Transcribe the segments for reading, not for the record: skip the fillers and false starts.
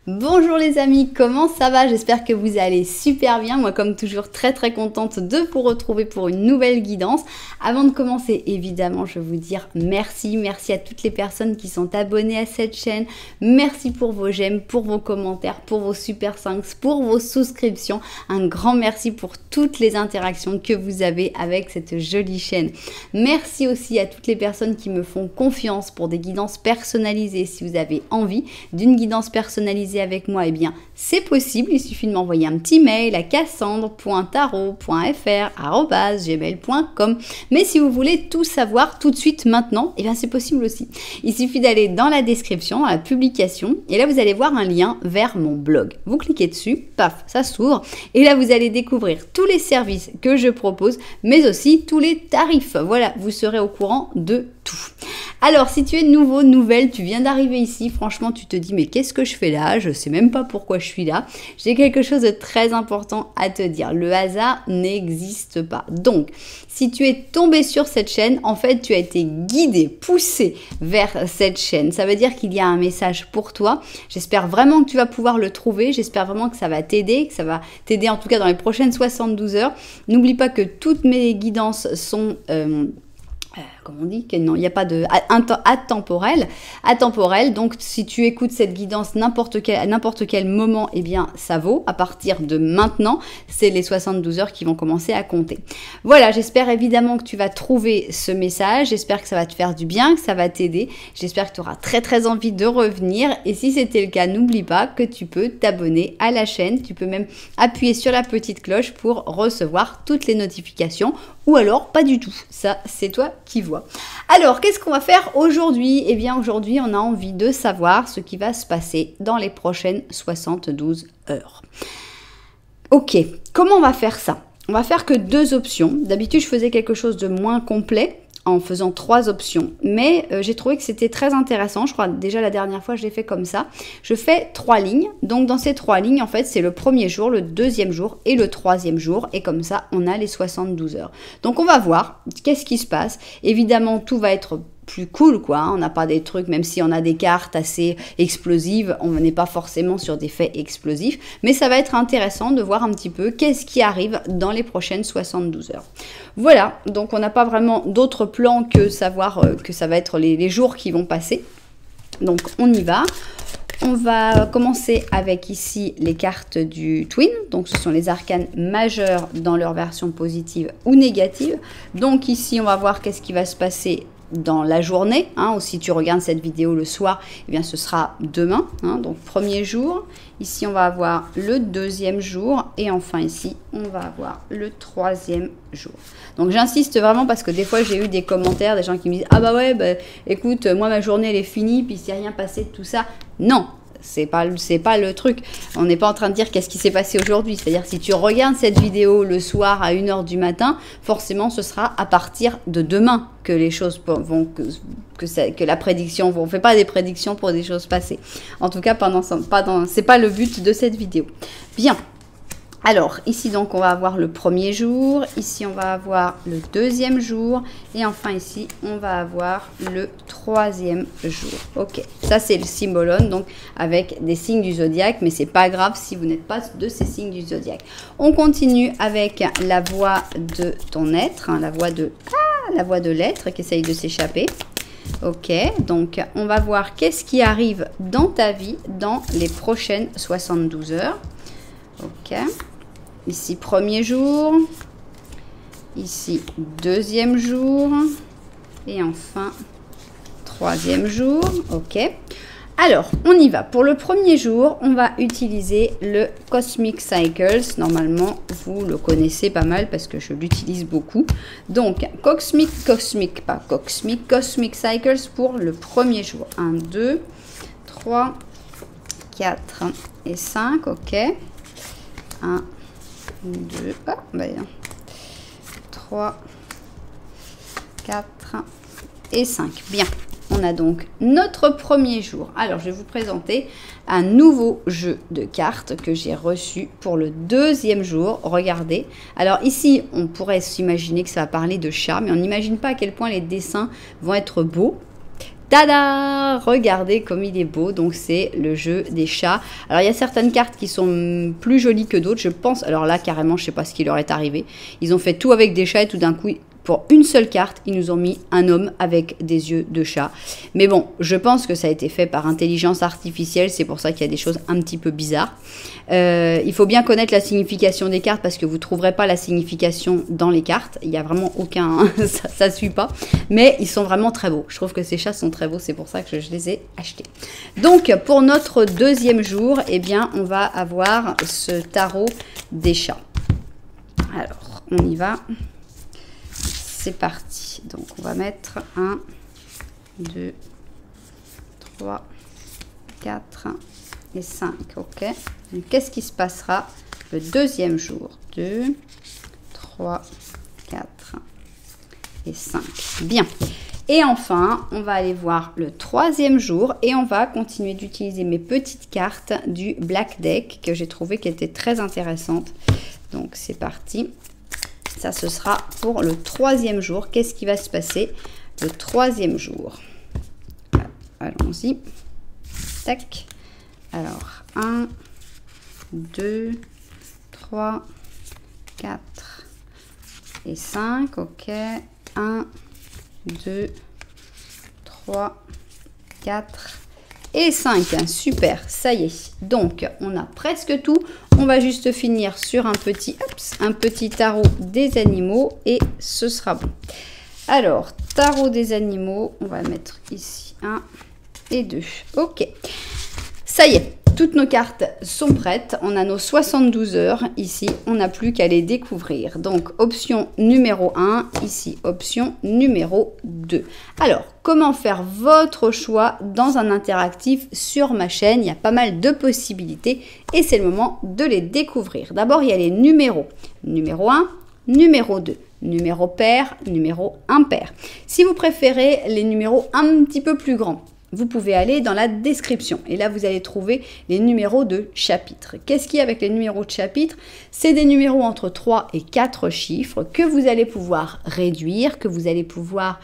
Bonjour les amis, comment ça va? J'espère que vous allez super bien. Moi comme toujours très contente de vous retrouver pour une nouvelle guidance. Avant de commencer évidemment je vais vous dire merci à toutes les personnes qui sont abonnées à cette chaîne. Merci pour vos j'aime, pour vos commentaires, pour vos super thanks, pour vos souscriptions. Un grand merci pour toutes les interactions que vous avez avec cette jolie chaîne. Merci aussi à toutes les personnes qui me font confiance pour des guidances personnalisées. Si vous avez envie d'une guidance personnalisée avec moi, eh bien c'est possible, il suffit de m'envoyer un petit mail à cassandre.tarot.fr@gmail.com. mais si vous voulez tout savoir tout de suite maintenant, eh bien c'est possible aussi. Il suffit d'aller dans la description, dans la publication, et là vous allez voir un lien vers mon blog. Vous cliquez dessus, paf, ça s'ouvre, et là vous allez découvrir tous les services que je propose, mais aussi tous les tarifs. Voilà, vous serez au courant de tout. Alors, si tu es nouveau, nouvelle, tu viens d'arriver ici, franchement, tu te dis, mais qu'est-ce que je fais là? Je sais même pas pourquoi je suis là. J'ai quelque chose de très important à te dire. Le hasard n'existe pas. Donc, si tu es tombé sur cette chaîne, en fait, tu as été guidé, poussé vers cette chaîne. Ça veut dire qu'il y a un message pour toi. J'espère vraiment que tu vas pouvoir le trouver. J'espère vraiment que ça va t'aider, que ça va t'aider en tout cas dans les prochaines 72 heures. N'oublie pas que toutes mes guidances sont... comme on dit, non, il n'y a pas de atemporel. Donc si tu écoutes cette guidance à n'importe quel moment, eh bien ça vaut. À partir de maintenant, c'est les 72 heures qui vont commencer à compter. Voilà, j'espère évidemment que tu vas trouver ce message. J'espère que ça va te faire du bien, que ça va t'aider. J'espère que tu auras très envie de revenir. Et si c'était le cas, n'oublie pas que tu peux t'abonner à la chaîne. Tu peux même appuyer sur la petite cloche pour recevoir toutes les notifications. Ou alors pas du tout. Ça, c'est toi qui vois. Alors, qu'est-ce qu'on va faire aujourd'hui? Eh bien, aujourd'hui, on a envie de savoir ce qui va se passer dans les prochaines 72 heures. Ok, comment on va faire ça? On va faire que 2 options. D'habitude, je faisais quelque chose de moins complet en faisant 3 options, mais j'ai trouvé que c'était très intéressant. Je crois déjà la dernière fois je l'ai fait comme ça. Je fais 3 lignes, donc dans ces 3 lignes en fait c'est le premier jour, le deuxième jour et le troisième jour, et comme ça on a les 72 heures. Donc on va voir qu'est-ce qui se passe. Évidemment tout va être plus cool quoi, on n'a pas des trucs, même si on a des cartes assez explosives, on n'est pas forcément sur des faits explosifs, mais ça va être intéressant de voir un petit peu qu'est-ce qui arrive dans les prochaines 72 heures. Voilà, donc on n'a pas vraiment d'autres plans que savoir que ça va être les jours qui vont passer. Donc on y va. On va commencer avec ici les cartes du Twin, donc ce sont les arcanes majeurs dans leur version positive ou négative. Donc ici on va voir qu'est-ce qui va se passer dans la journée, ou si tu regardes cette vidéo le soir, eh bien ce sera demain, donc premier jour. Ici on va avoir le deuxième jour et enfin ici on va avoir le troisième jour. Donc j'insiste vraiment parce que des fois j'ai eu des commentaires, des gens qui me disent ah bah ouais, bah, écoute, moi ma journée elle est finie puis il s'est rien passé de tout ça. Non, c'est pas le truc. On n'est pas en train de dire qu'est-ce qui s'est passé aujourd'hui. C'est-à-dire si tu regardes cette vidéo le soir à 1 h du matin, forcément ce sera à partir de demain que les choses vont, que la prédiction, on ne fait pas des prédictions pour des choses passées. En tout cas, c'est pas le but de cette vidéo. Bien. Alors, ici, donc, on va avoir le premier jour. Ici, on va avoir le deuxième jour. Et enfin, ici, on va avoir le troisième jour. Ok, ça, c'est le symbolone, donc, avec des signes du zodiaque. Mais c'est pas grave si vous n'êtes pas de ces signes du zodiaque. On continue avec la voix de ton être, la voix de l'être qui essaye de s'échapper. Ok, donc, on va voir qu'est-ce qui arrive dans ta vie dans les prochaines 72 heures. Ok. Ici, premier jour. Ici, deuxième jour. Et enfin, troisième jour. Ok. Alors, on y va. Pour le premier jour, on va utiliser le Cosmic Cycles. Normalement, vous le connaissez pas mal parce que je l'utilise beaucoup. Donc, Cosmic Cycles pour le premier jour. 1, 2, 3, 4 et 5. Ok. 1, 2, 3, 4 et 5. Bien, on a donc notre premier jour. Alors, je vais vous présenter un nouveau jeu de cartes que j'ai reçu pour le deuxième jour. Regardez. Alors ici, on pourrait s'imaginer que ça va parler de chat, mais on n'imagine pas à quel point les dessins vont être beaux. Tada! Regardez comme il est beau, donc c'est le jeu des chats. Alors il y a certaines cartes qui sont plus jolies que d'autres, je pense. Alors là carrément, je sais pas ce qui leur est arrivé. Ils ont fait tout avec des chats et tout d'un coup, pour une seule carte, ils nous ont mis un homme avec des yeux de chat. Mais bon, je pense que ça a été fait par intelligence artificielle, c'est pour ça qu'il y a des choses un petit peu bizarres. Il faut bien connaître la signification des cartes parce que vous ne trouverez pas la signification dans les cartes. Il n'y a vraiment aucun... ça ne suit pas. Mais ils sont vraiment très beaux. Je trouve que ces chats sont très beaux, c'est pour ça que je les ai achetés. Donc, pour notre deuxième jour, eh bien, on va avoir ce tarot des chats. Alors, on y va. C'est parti. Donc, on va mettre 1, 2, 3, 4 et 5. OK. Donc, qu'est-ce qui se passera le deuxième jour? 2, 3, 4 et 5. Bien. Et enfin, on va aller voir le troisième jour et on va continuer d'utiliser mes petites cartes du Black Deck que j'ai trouvé qui était très intéressante. Donc, c'est parti. Ça, ce sera pour le troisième jour. Qu'est-ce qui va se passer le troisième jour? Allons-y. Tac. Alors, 1, 2, 3, 4 et 5. OK. 1, 2, 3, 4 et 5. Super, ça y est. Donc, on a presque tout. On va juste finir sur un petit tarot des animaux et ce sera bon. Alors, tarot des animaux, on va mettre ici 1 et 2. OK. Ça y est, toutes nos cartes sont prêtes. On a nos 72 heures ici. On n'a plus qu'à les découvrir. Donc, option numéro 1, ici, option numéro 2. Alors, comment faire votre choix dans un interactif sur ma chaîne? Il y a pas mal de possibilités et c'est le moment de les découvrir. D'abord, il y a les numéros. Numéro 1, numéro 2. Numéro pair, numéro impair. Si vous préférez les numéros un petit peu plus grands, vous pouvez aller dans la description et là vous allez trouver les numéros de chapitre. Qu'est-ce qu'il y a avec les numéros de chapitre? C'est des numéros entre 3 et 4 chiffres que vous allez pouvoir réduire, que vous allez pouvoir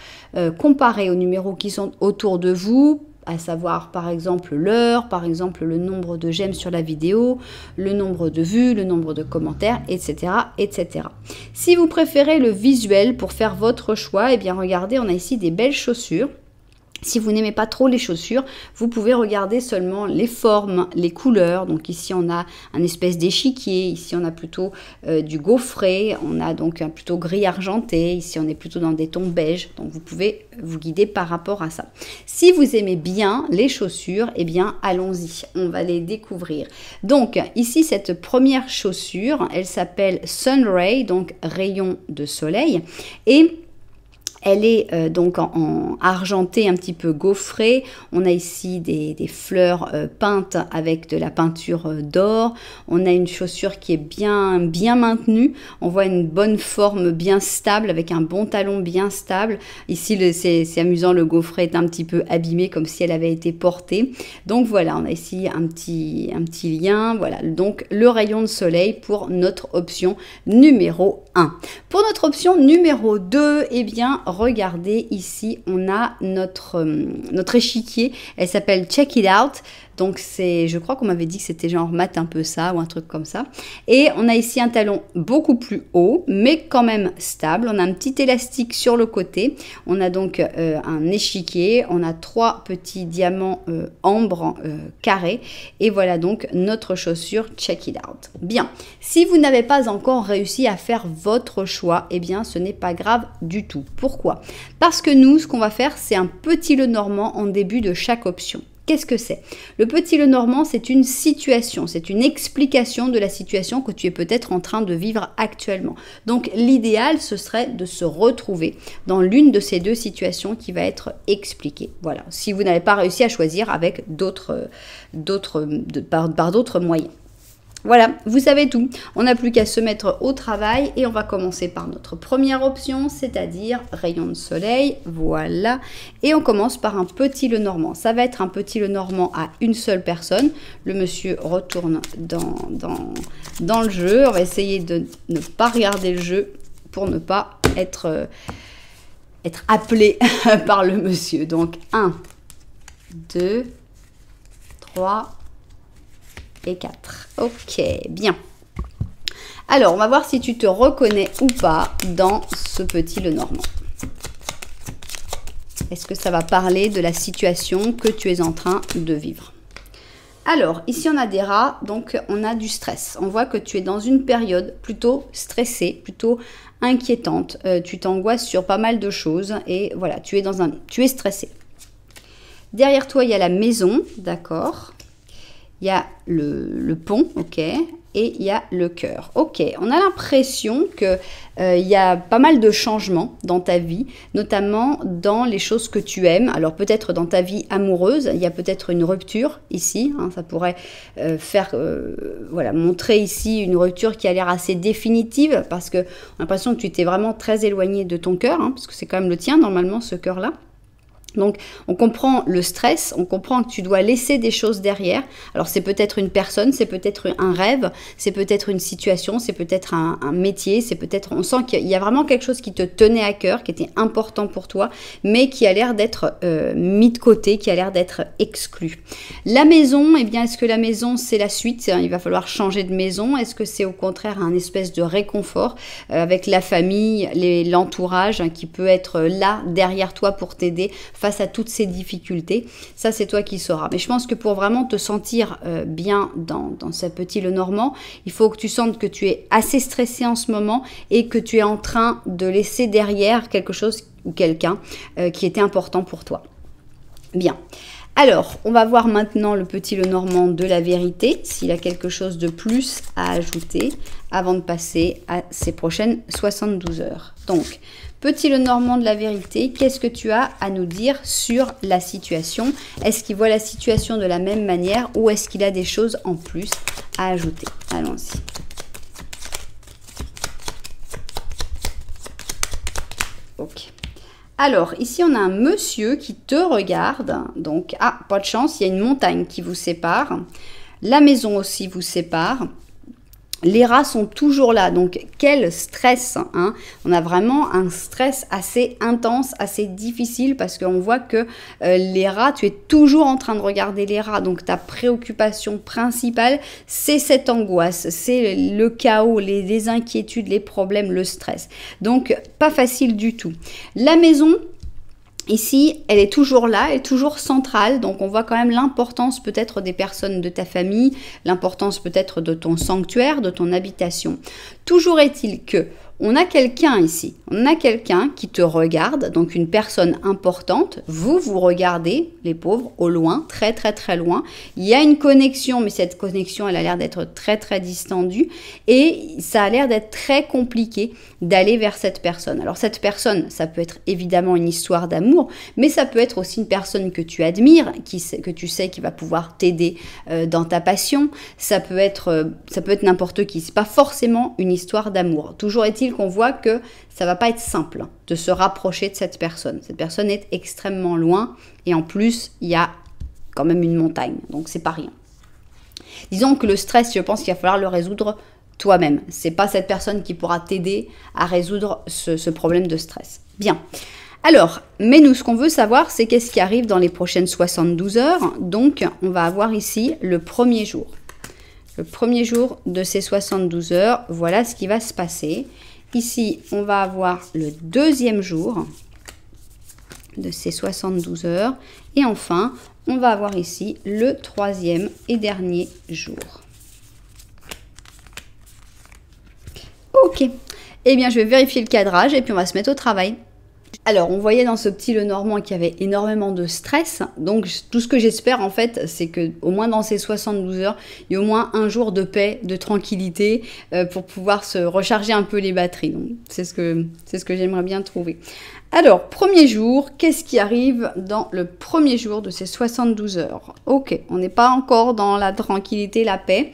comparer aux numéros qui sont autour de vous, à savoir par exemple l'heure, par exemple le nombre de j'aime sur la vidéo, le nombre de vues, le nombre de commentaires, etc., etc. Si vous préférez le visuel pour faire votre choix, eh bien regardez, on a ici des belles chaussures. Si vous n'aimez pas trop les chaussures, vous pouvez regarder seulement les formes, les couleurs. Donc ici, on a un espèce d'échiquier. Ici, on a plutôt du gaufré. On a donc un plutôt gris argenté. Ici, on est plutôt dans des tons beige. Donc, vous pouvez vous guider par rapport à ça. Si vous aimez bien les chaussures, eh bien, allons-y. On va les découvrir. Donc, ici, cette première chaussure, elle s'appelle Sunray, donc rayon de soleil. Et elle est donc en argenté un petit peu gaufré. On a ici des fleurs peintes avec de la peinture d'or. On a une chaussure qui est bien maintenue. On voit une bonne forme bien stable avec un bon talon bien stable. Ici, c'est amusant, le gaufret est un petit peu abîmé comme si elle avait été portée. Donc voilà, on a ici un petit lien. Voilà, donc le rayon de soleil pour notre option numéro 1. Pour notre option numéro 2, eh bien, regardez ici, on a notre échiquier. Elle s'appelle Check It Out. Donc, je crois qu'on m'avait dit que c'était genre mate un peu ça ou un truc comme ça. Et on a ici un talon beaucoup plus haut, mais quand même stable. On a un petit élastique sur le côté. On a donc un échiquier. On a 3 petits diamants ambre carrés. Et voilà donc notre chaussure Check It Out. Bien, si vous n'avez pas encore réussi à faire votre choix, eh bien, ce n'est pas grave du tout. Pourquoi? Parce que nous, ce qu'on va faire, c'est un petit Lenormand en début de chaque option. Qu'est-ce que c'est? Le petit Lenormand, c'est une situation, c'est une explication de la situation que tu es peut-être en train de vivre actuellement. Donc l'idéal, ce serait de se retrouver dans l'une de ces deux situations qui va être expliquée. Voilà, si vous n'avez pas réussi à choisir avec par d'autres moyens. Voilà, vous savez tout. On n'a plus qu'à se mettre au travail et on va commencer par notre première option, c'est-à-dire rayon de soleil. Voilà. Et on commence par un petit Lenormand. Ça va être un petit Lenormand à une seule personne. Le monsieur retourne dans le jeu. On va essayer de ne pas regarder le jeu pour ne pas être appelé par le monsieur. Donc 1, 2, 3 et 4. Ok, bien. Alors, on va voir si tu te reconnais ou pas dans ce petit Lenormand. Est-ce que ça va parler de la situation que tu es en train de vivre? Alors, ici, on a des rats, donc on a du stress. On voit que tu es dans une période plutôt stressée, plutôt inquiétante. Tu t'angoisses sur pas mal de choses et voilà, tu es stressé. Derrière toi, il y a la maison, d'accord. Il y a le pont, ok. Et il y a le cœur. Ok, on a l'impression qu'il y a pas mal de changements dans ta vie, notamment dans les choses que tu aimes. Alors peut-être dans ta vie amoureuse, il y a peut-être une rupture ici. Hein, ça pourrait voilà, montrer ici une rupture qui a l'air assez définitive parce qu'on a l'impression que tu t'es vraiment très éloigné de ton cœur, hein, parce que c'est quand même le tien normalement ce cœur-là. Donc, on comprend le stress, on comprend que tu dois laisser des choses derrière. Alors, c'est peut-être une personne, c'est peut-être un rêve, c'est peut-être une situation, c'est peut-être un métier, c'est peut-être... On sent qu'il y a vraiment quelque chose qui te tenait à cœur, qui était important pour toi, mais qui a l'air d'être mis de côté, qui a l'air d'être exclu. La maison, eh bien, est-ce que la maison, c'est la suite? Il va falloir changer de maison. Est-ce que c'est au contraire un espèce de réconfort avec la famille, l'entourage, hein, qui peut être là, derrière toi pour t'aider face à toutes ces difficultés? Ça, c'est toi qui sauras. Mais je pense que pour vraiment te sentir bien dans ce petit Lenormand, il faut que tu sentes que tu es assez stressé en ce moment et que tu es en train de laisser derrière quelque chose ou quelqu'un qui était important pour toi. Bien. Alors, on va voir maintenant le petit Lenormand de la vérité, s'il a quelque chose de plus à ajouter avant de passer à ces prochaines 72 heures. Donc, petit Lenormand de la vérité, qu'est-ce que tu as à nous dire sur la situation? Est-ce qu'il voit la situation de la même manière ou est-ce qu'il a des choses en plus à ajouter? Allons-y. Ok. Alors, ici, on a un monsieur qui te regarde. Donc, ah, pas de chance, il y a une montagne qui vous sépare. La maison aussi vous sépare. Les rats sont toujours là, donc quel stress, hein. On a vraiment un stress assez intense, assez difficile parce qu'on voit que les rats, tu es toujours en train de regarder les rats, donc ta préoccupation principale, c'est cette angoisse, c'est le chaos, les inquiétudes, les problèmes, le stress. Donc pas facile du tout. La maison, ici, elle est toujours là, elle est toujours centrale, donc on voit quand même l'importance peut-être des personnes de ta famille, l'importance peut-être de ton sanctuaire, de ton habitation. Toujours est-il que on a quelqu'un ici, on a quelqu'un qui te regarde, donc une personne importante, vous regardez, les pauvres, au loin, très très très loin. Il y a une connexion, mais cette connexion, elle a l'air d'être très très distendue et ça a l'air d'être très compliqué d'aller vers cette personne. Alors cette personne, ça peut être évidemment une histoire d'amour, mais ça peut être aussi une personne que tu admires, que tu sais qui va pouvoir t'aider dans ta passion. Ça peut être n'importe qui, c'est pas forcément une histoire d'amour. Toujours est-il qu'on voit que ça va pas être simple de se rapprocher de cette personne. Cette personne est extrêmement loin et en plus, il y a quand même une montagne, donc c'est pas rien. Disons que le stress, je pense qu'il va falloir le résoudre toi-même. C'est pas cette personne qui pourra t'aider à résoudre ce problème de stress. Bien. Alors, mais nous, ce qu'on veut savoir, c'est qu'est-ce qui arrive dans les prochaines 72 heures. Donc, on va avoir ici le premier jour. Le premier jour de ces 72 heures, voilà ce qui va se passer. Ici, on va avoir le deuxième jour de ces 72 heures. Et enfin, on va avoir ici le troisième et dernier jour. Ok. Eh bien, je vais vérifier le cadrage et puis on va se mettre au travail. Alors, on voyait dans ce petit Lenormand qu'il y avait énormément de stress. Donc, tout ce que j'espère, en fait, c'est que au moins dans ces 72 heures, il y a au moins un jour de paix, de tranquillité pour pouvoir se recharger un peu les batteries. Donc, c'est ce que j'aimerais bien trouver. Alors, premier jour, qu'est-ce qui arrive dans le premier jour de ces 72 heures? Ok, on n'est pas encore dans la tranquillité, la paix.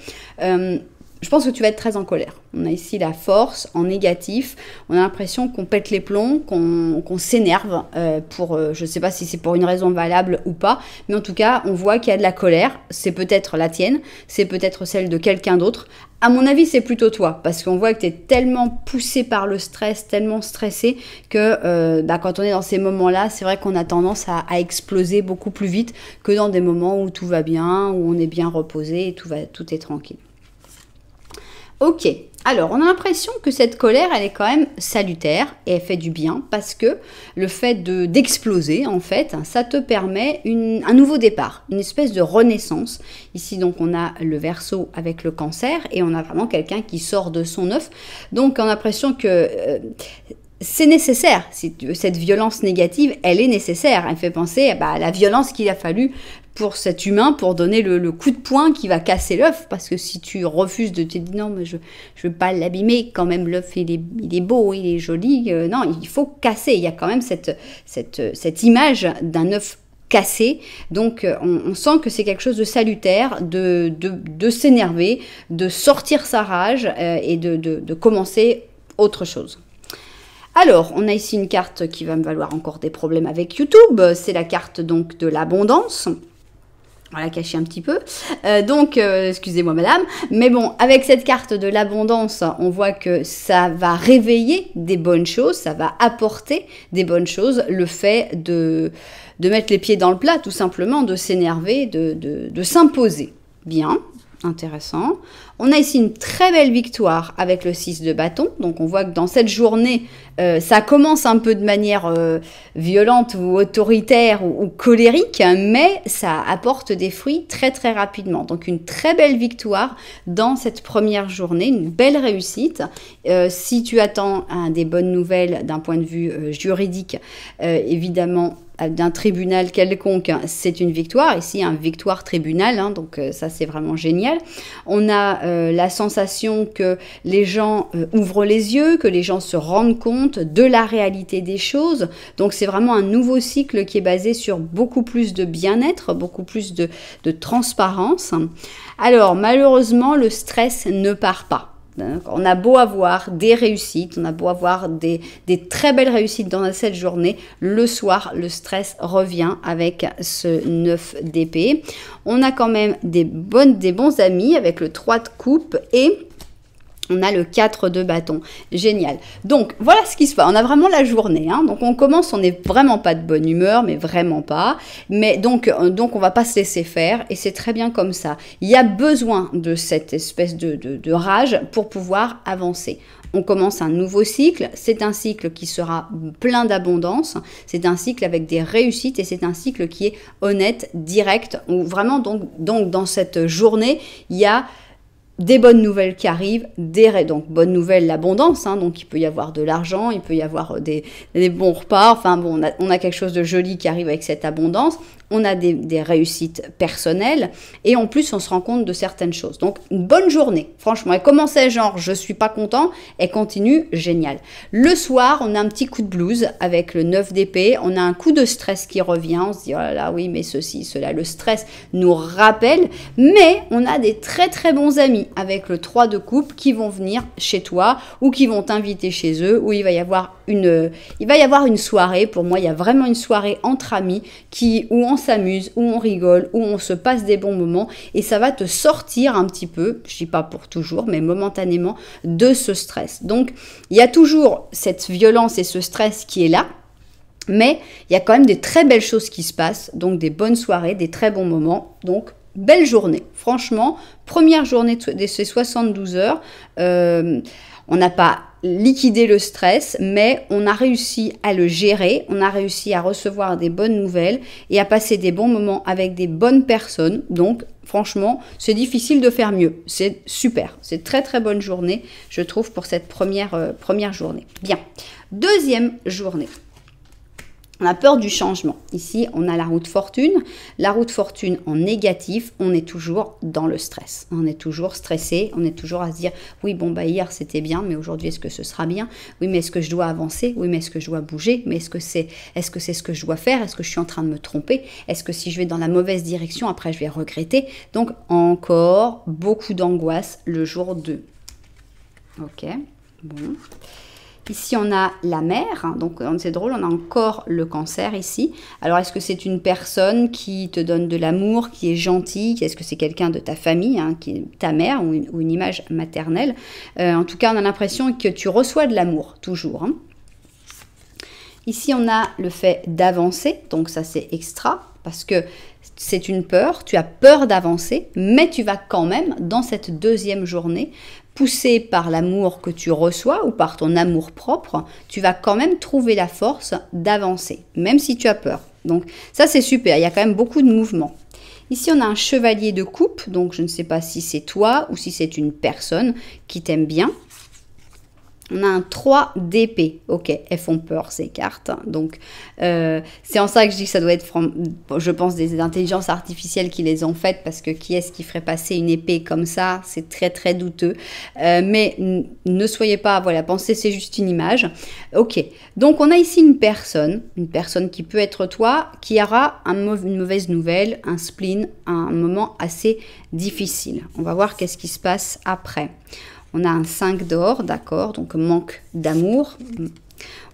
je pense que tu vas être très en colère. On a ici la force en négatif. On a l'impression qu'on pète les plombs, qu'on s'énerve je ne sais pas si c'est pour une raison valable ou pas, mais en tout cas, on voit qu'il y a de la colère. C'est peut-être la tienne, c'est peut-être celle de quelqu'un d'autre. À mon avis, c'est plutôt toi, parce qu'on voit que tu es tellement poussé par le stress, tellement stressé, que quand on est dans ces moments-là, c'est vrai qu'on a tendance à exploser beaucoup plus vite que dans des moments où tout va bien, où on est bien reposé et tout est tranquille. Ok, alors on a l'impression que cette colère, elle est quand même salutaire et elle fait du bien parce que le fait d'exploser, en fait, ça te permet un nouveau départ, une espèce de renaissance. Ici, donc, on a le Verseau avec le Cancer et on a vraiment quelqu'un qui sort de son œuf. Donc, on a l'impression que c'est nécessaire, cette violence négative, elle est nécessaire. Elle fait penser à la violence qu'il a fallu pour cet humain, pour donner le coup de poing qui va casser l'œuf, parce que si tu refuses de te dire non, mais je veux pas l'abîmer, quand même l'œuf il est beau, il est joli, non, il faut casser, il y a quand même cette image d'un œuf cassé, donc on sent que c'est quelque chose de salutaire, de s'énerver, de sortir sa rage et de commencer autre chose. Alors, on a ici une carte qui va me valoir encore des problèmes avec YouTube, c'est la carte donc de l'abondance. On va la cacher un petit peu. Excusez-moi madame. Mais bon, avec cette carte de l'abondance, on voit que ça va réveiller des bonnes choses, ça va apporter des bonnes choses. Le fait de mettre les pieds dans le plat, tout simplement, de s'énerver, de s'imposer. Bien, intéressant. On a ici une très belle victoire avec le 6 de bâton. Donc on voit que dans cette journée, ça commence un peu de manière violente ou autoritaire ou colérique, mais ça apporte des fruits très très rapidement. Donc une très belle victoire dans cette première journée, une belle réussite. Si tu attends des bonnes nouvelles d'un point de vue juridique, évidemment, d'un tribunal quelconque, c'est une victoire. Ici, un victoire tribunal, hein, donc ça c'est vraiment génial. On a la sensation que les gens ouvrent les yeux, que les gens se rendent compte de la réalité des choses. Donc c'est vraiment un nouveau cycle qui est basé sur beaucoup plus de bien-être, beaucoup plus de transparence. Alors malheureusement, le stress ne part pas. On a beau avoir des réussites, on a beau avoir des très belles réussites dans cette journée, le soir, le stress revient avec ce 9 d'épée. On a quand même des bons amis avec le 3 de coupe et on a le 4 de bâton. Génial. Donc, voilà ce qui se passe. On a vraiment la journée. Hein. Donc, on commence, on n'est vraiment pas de bonne humeur, mais vraiment pas. Mais donc on va pas se laisser faire et c'est très bien comme ça. Il y a besoin de cette espèce de rage pour pouvoir avancer. On commence un nouveau cycle. C'est un cycle qui sera plein d'abondance. C'est un cycle avec des réussites et c'est un cycle qui est honnête, direct. Où vraiment, donc dans cette journée, il y a des bonnes nouvelles qui arrivent, donc bonnes nouvelles, l'abondance, hein, donc il peut y avoir de l'argent, il peut y avoir des bons repas, enfin bon, on a quelque chose de joli qui arrive avec cette abondance, on a des réussites personnelles, et en plus on se rend compte de certaines choses. Donc une bonne journée, franchement, elle commençait genre je suis pas content, elle continue, génial. Le soir, on a un petit coup de blues avec le 9 d'épée, on a un coup de stress qui revient, on se dit oh là là, oui mais ceci, cela, le stress nous rappelle, mais on a des très très bons amis avec le 3 de coupe qui vont venir chez toi ou qui vont t'inviter chez eux, où il va y avoir une soirée. Pour moi, il y a vraiment une soirée entre amis où on s'amuse, où on rigole, où on se passe des bons moments et ça va te sortir un petit peu, je dis pas pour toujours, mais momentanément de ce stress. Donc, il y a toujours cette violence et ce stress qui est là. Mais il y a quand même des très belles choses qui se passent, donc des bonnes soirées, des très bons moments, donc belle journée. Franchement, première journée de ces 72 heures, on n'a pas liquidé le stress, mais on a réussi à le gérer, on a réussi à recevoir des bonnes nouvelles et à passer des bons moments avec des bonnes personnes. Donc, franchement, c'est difficile de faire mieux. C'est super, c'est très très bonne journée, je trouve, pour cette première journée. Bien, deuxième journée. On a peur du changement. Ici, on a la roue de fortune. La roue de fortune en négatif, on est toujours dans le stress. On est toujours stressé, on est toujours à se dire « Oui, bon, bah hier c'était bien, mais aujourd'hui est-ce que ce sera bien? Oui, mais est-ce que je dois avancer? Oui, mais est-ce que je dois bouger? Mais est-ce que c'est ce que je dois faire? Est-ce que je suis en train de me tromper? Est-ce que si je vais dans la mauvaise direction, après je vais regretter ?» Donc, encore beaucoup d'angoisse le jour 2. Ok, bon. Ici, on a la mère, donc c'est drôle, on a encore le cancer ici. Alors, est-ce que c'est une personne qui te donne de l'amour, qui est gentille? Est-ce que c'est quelqu'un de ta famille, hein, qui est ta mère ou une image maternelle? En tout cas, on a l'impression que tu reçois de l'amour, toujours. Hein. Ici, on a le fait d'avancer, donc ça c'est extra, parce que c'est une peur, tu as peur d'avancer, mais tu vas quand même, dans cette deuxième journée, poussé par l'amour que tu reçois ou par ton amour propre, tu vas quand même trouver la force d'avancer, même si tu as peur. Donc ça c'est super, il y a quand même beaucoup de mouvements. Ici on a un chevalier de coupe, donc je ne sais pas si c'est toi ou si c'est une personne qui t'aime bien. On a un 3 d'épée. Ok, elles font peur ces cartes. Donc, c'est en ça que je dis que ça doit être, je pense, des intelligences artificielles qui les ont faites, parce que qui est-ce qui ferait passer une épée comme ça? C'est très très douteux. Mais ne soyez pas, voilà, pensez c'est juste une image. Ok, donc on a ici une personne qui peut être toi, qui aura une mauvaise nouvelle, un spleen, un moment assez difficile. On va voir qu'est-ce qui se passe après. On a un 5 d'or, d'accord, donc manque d'amour.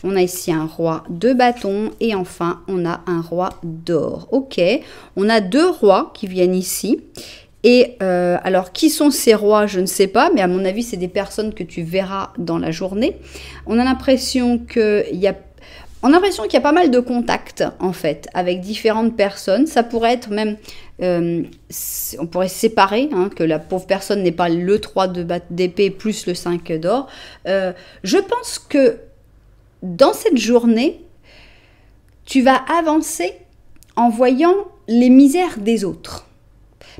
On a ici un roi de bâton et enfin, on a un roi d'or. Ok, on a 2 rois qui viennent ici. Et alors, qui sont ces rois? Je ne sais pas, mais à mon avis, c'est des personnes que tu verras dans la journée. On a l'impression qu'il y a... pas mal de contacts, en fait, avec différentes personnes. Ça pourrait être même... on pourrait séparer, hein, que la pauvre personne n'ait pas le 3 d'épée plus le 5 d'or. Je pense que dans cette journée, tu vas avancer en voyant les misères des autres.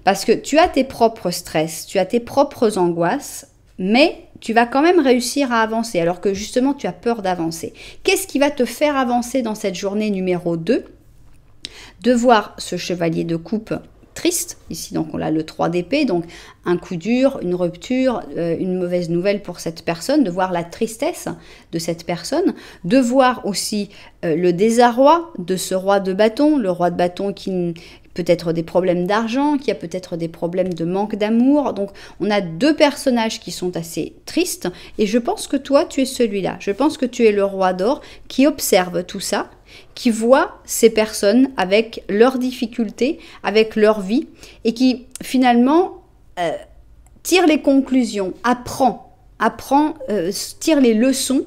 Parce que tu as tes propres stress, tu as tes propres angoisses, mais tu vas quand même réussir à avancer, alors que justement tu as peur d'avancer. Qu'est-ce qui va te faire avancer dans cette journée numéro 2? De voir ce chevalier de coupe triste, ici donc on a le 3 d'épée, donc un coup dur, une rupture, une mauvaise nouvelle pour cette personne, de voir la tristesse de cette personne, de voir aussi le désarroi de ce roi de bâton, le roi de bâton qui peut-être des problèmes d'argent, qui a peut-être des problèmes de manque d'amour. Donc, on a 2 personnages qui sont assez tristes. Et je pense que toi, tu es celui-là. Je pense que tu es le roi d'or qui observe tout ça, qui voit ces personnes avec leurs difficultés, avec leur vie, et qui, finalement, tire les conclusions, tire les leçons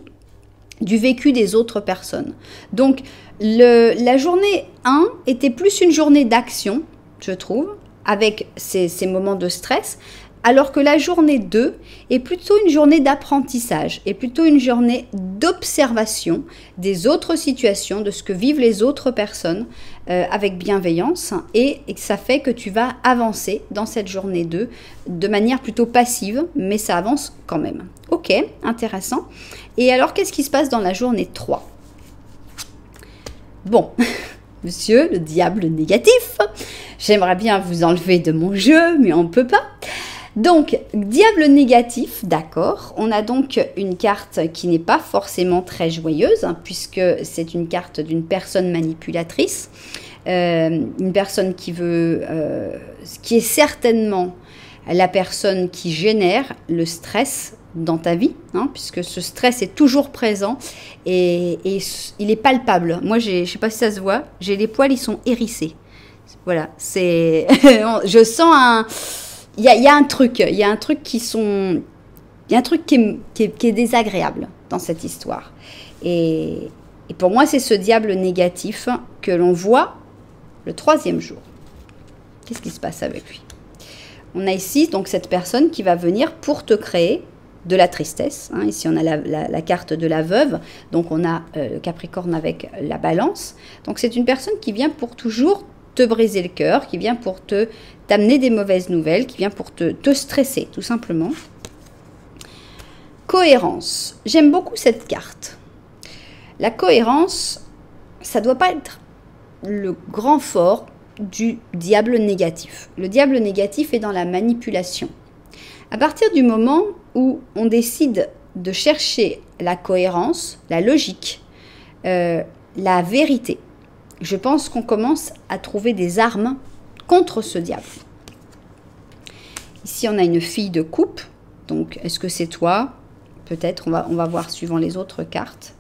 du vécu des autres personnes. Donc, la journée 1 était plus une journée d'action, je trouve, avec ces moments de stress, alors que la journée 2 est plutôt une journée d'apprentissage, et plutôt une journée d'observation des autres situations, de ce que vivent les autres personnes avec bienveillance, et ça fait que tu vas avancer dans cette journée 2 de manière plutôt passive, mais ça avance quand même. Ok, intéressant. Et alors, qu'est-ce qui se passe dans la journée 3 ? Bon, monsieur le diable négatif, j'aimerais bien vous enlever de mon jeu, mais on ne peut pas. Donc, diable négatif, d'accord. On a donc une carte qui n'est pas forcément très joyeuse, hein, puisque c'est une carte d'une personne manipulatrice, une personne qui veut, qui est certainement la personne qui génère le stress dans ta vie, hein, puisque ce stress est toujours présent et il est palpable. Moi, je ne sais pas si ça se voit, j'ai les poils, ils sont hérissés. Voilà, c'est, je sens un, il y a un truc qui est désagréable dans cette histoire. Et pour moi, c'est ce diable négatif que l'on voit le 3e jour. Qu'est-ce qui se passe avec lui? On a ici donc cette personne qui va venir pour te créer de la tristesse. Hein. Ici, on a la carte de la veuve. Donc, on a le Capricorne avec la balance. Donc, c'est une personne qui vient pour toujours te briser le cœur, qui vient pour t'amener des mauvaises nouvelles, qui vient pour te stresser, tout simplement. Cohérence. J'aime beaucoup cette carte. La cohérence, ça ne doit pas être le grand fort du diable négatif. Le diable négatif est dans la manipulation. À partir du moment où on décide de chercher la cohérence, la logique, la vérité, je pense qu'on commence à trouver des armes contre ce diable. Ici, on a une fille de coupe. Donc, est-ce que c'est toi? Peut-être, on va voir suivant les autres cartes.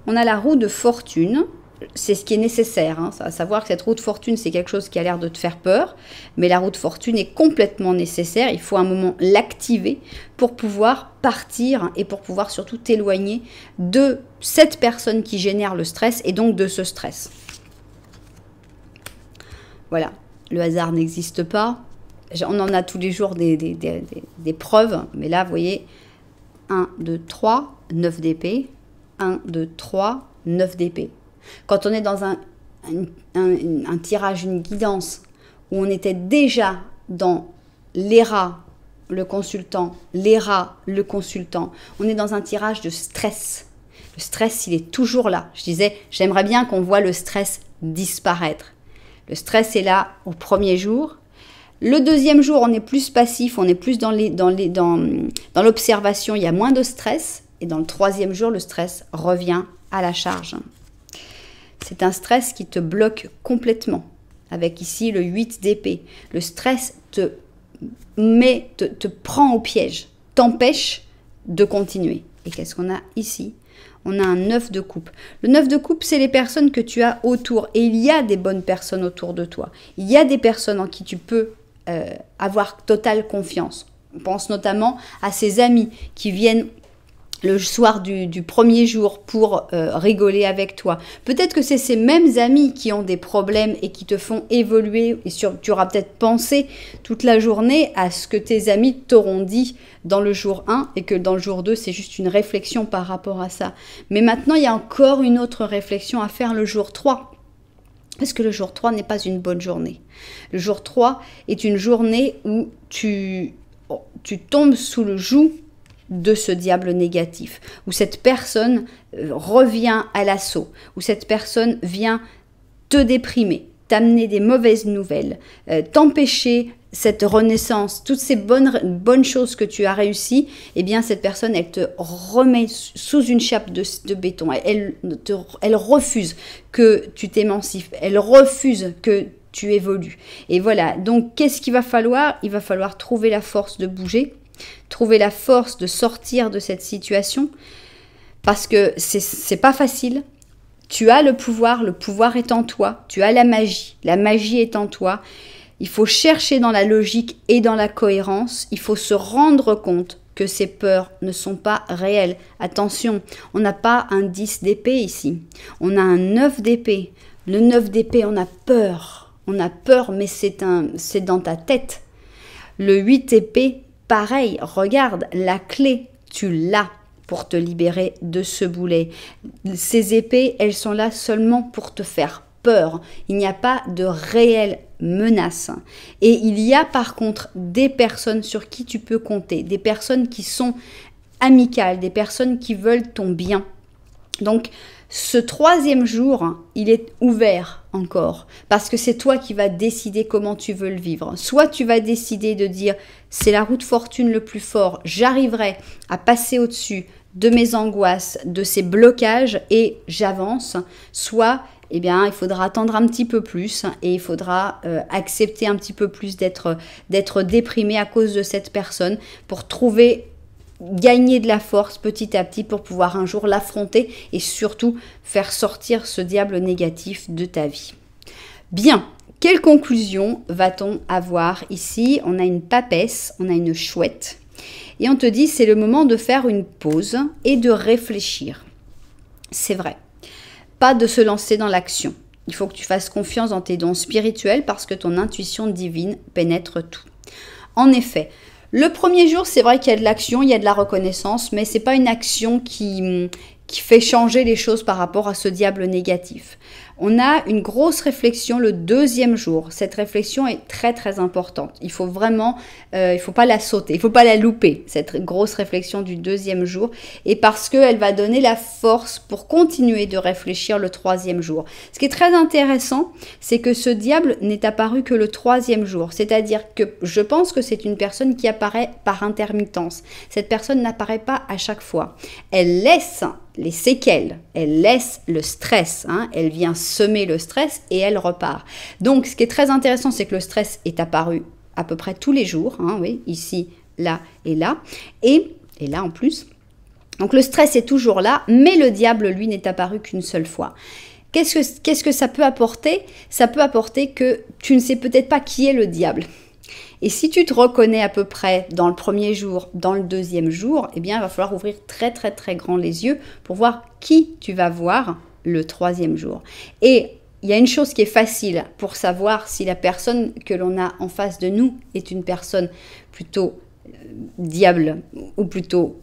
On a la roue de fortune. C'est ce qui est nécessaire. Hein. À savoir que cette roue de fortune, c'est quelque chose qui a l'air de te faire peur. Mais la roue de fortune est complètement nécessaire. Il faut à un moment l'activer pour pouvoir partir et pour pouvoir surtout t'éloigner de cette personne qui génère le stress et donc de ce stress. Voilà. Le hasard n'existe pas. On en a tous les jours des preuves. Mais là, vous voyez, 1, 2, 3, 9 d'épée. 1, 2, 3, 9 d'épée. Quand on est dans un tirage, une guidance, où on était déjà dans l'ERA, le consultant, l'ERA, le consultant, on est dans un tirage de stress. Le stress, il est toujours là. Je disais, j'aimerais bien qu'on voit le stress disparaître. Le stress est là au premier jour. Le deuxième jour, on est plus passif, on est plus dans l'observation, il y a moins de stress. Et dans le troisième jour, le stress revient à la charge. C'est un stress qui te bloque complètement. Avec ici le 8 d'épée. Le stress te prend au piège, t'empêche de continuer. Et qu'est-ce qu'on a ici? On a un 9 de coupe. Le 9 de coupe, c'est les personnes que tu as autour. Et il y a des bonnes personnes autour de toi. Il y a des personnes en qui tu peux avoir totale confiance. On pense notamment à ces amis qui viennent le soir du premier jour pour rigoler avec toi. Peut-être que c'est ces mêmes amis qui ont des problèmes et qui te font évoluer. Et tu auras peut-être pensé toute la journée à ce que tes amis t'auront dit dans le jour 1 et que dans le jour 2, c'est juste une réflexion par rapport à ça. Mais maintenant, il y a encore une autre réflexion à faire le jour 3. Parce que le jour 3 n'est pas une bonne journée. Le jour 3 est une journée où tu tombes sous le joug de ce diable négatif, où cette personne revient à l'assaut, où cette personne vient te déprimer, t'amener des mauvaises nouvelles, t'empêcher cette renaissance, toutes ces bonnes choses que tu as réussies, eh bien cette personne, elle te remet sous une chape de béton. Elle refuse que tu t'émancipes, elle refuse que tu évolues. Et voilà, donc qu'est-ce qu'il va falloir? Il va falloir trouver la force de bouger, trouver la force de sortir de cette situation, parce que c'est pas facile. Tu as le pouvoir est en toi, tu as la magie est en toi. Il faut chercher dans la logique et dans la cohérence, il faut se rendre compte que ces peurs ne sont pas réelles. Attention, on n'a pas un 10 d'épée ici, on a un 9 d'épée. Le 9 d'épée, on a peur, mais c'est dans ta tête. Le 8 d'épée, pareil, regarde, la clé, tu l'as pour te libérer de ce boulet. Ces épées, elles sont là seulement pour te faire peur. Il n'y a pas de réelle menace. Et il y a par contre des personnes sur qui tu peux compter, des personnes qui sont amicales, des personnes qui veulent ton bien. Donc, ce troisième jour, il est ouvert encore, parce que c'est toi qui vas décider comment tu veux le vivre. Soit tu vas décider de dire, c'est la roue de fortune le plus fort, j'arriverai à passer au-dessus de mes angoisses, de ces blocages et j'avance. Soit, eh bien, il faudra attendre un petit peu plus et il faudra accepter un petit peu plus d'être déprimé à cause de cette personne pour gagner de la force petit à petit pour pouvoir un jour l'affronter et surtout faire sortir ce diable négatif de ta vie. Bien, quelle conclusion va-t-on avoir ici? On a une papesse, on a une chouette et on te dit c'est le moment de faire une pause et de réfléchir. C'est vrai, pas de se lancer dans l'action. Il faut que tu fasses confiance dans tes dons spirituels parce que ton intuition divine pénètre tout. En effet, le premier jour, c'est vrai qu'il y a de l'action, il y a de la reconnaissance, mais ce n'est pas une action qui fait changer les choses par rapport à ce diable négatif. On a une grosse réflexion le deuxième jour. Cette réflexion est très très importante. Il faut vraiment, il faut pas la sauter, il faut pas la louper, cette grosse réflexion du deuxième jour. Et parce qu'elle va donner la force pour continuer de réfléchir le troisième jour. Ce qui est très intéressant, c'est que ce diable n'est apparu que le troisième jour. C'est-à-dire que je pense que c'est une personne qui apparaît par intermittence. Cette personne n'apparaît pas à chaque fois. Elle laisse les séquelles, elle laisse le stress, hein, elle vient semer le stress et elle repart. Donc ce qui est très intéressant, c'est que le stress est apparu à peu près tous les jours, hein, oui, ici, là et là, et là en plus. Donc le stress est toujours là, mais le diable, lui, n'est apparu qu'une seule fois. Qu'est-ce que ça peut apporter? Ça peut apporter que tu ne sais peut-être pas qui est le diable. Et si tu te reconnais à peu près dans le premier jour, dans le deuxième jour, eh bien, il va falloir ouvrir très, très, très grand les yeux pour voir qui tu vas voir le troisième jour. Et il y a une chose qui est facile pour savoir si la personne que l'on a en face de nous est une personne plutôt diable ou plutôt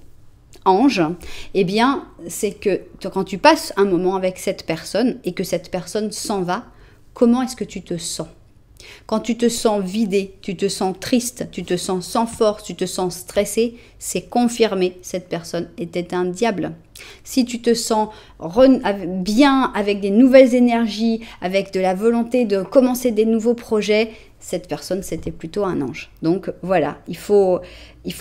ange, eh bien, c'est que quand tu passes un moment avec cette personne et que cette personne s'en va, comment est-ce que tu te sens ? Quand tu te sens vidé, tu te sens triste, tu te sens sans force, tu te sens stressé, c'est confirmé, cette personne était un diable. Si tu te sens bien, avec des nouvelles énergies, avec de la volonté de commencer des nouveaux projets, cette personne, c'était plutôt un ange. Donc voilà, il faut